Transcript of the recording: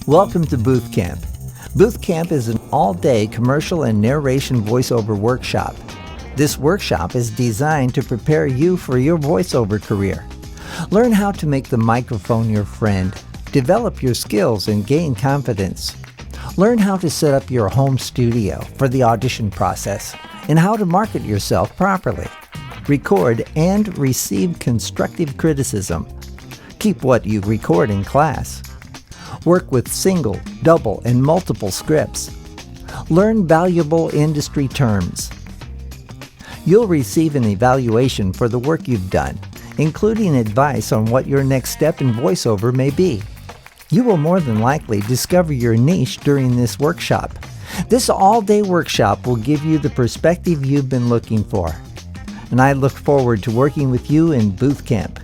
Welcome to Booth Camp. Booth Camp is an all-day commercial and narration voiceover workshop. This workshop is designed to prepare you for your voiceover career. Learn how to make the microphone your friend, develop your skills and gain confidence. Learn how to set up your home studio for the audition process and how to market yourself properly. Record and receive constructive criticism. Keep what you record in class. Work with single, double, and multiple scripts. Learn valuable industry terms. You'll receive an evaluation for the work you've done, including advice on what your next step in voiceover may be. You will more than likely discover your niche during this workshop. This all-day workshop will give you the perspective you've been looking for. And I look forward to working with you in Booth Camp.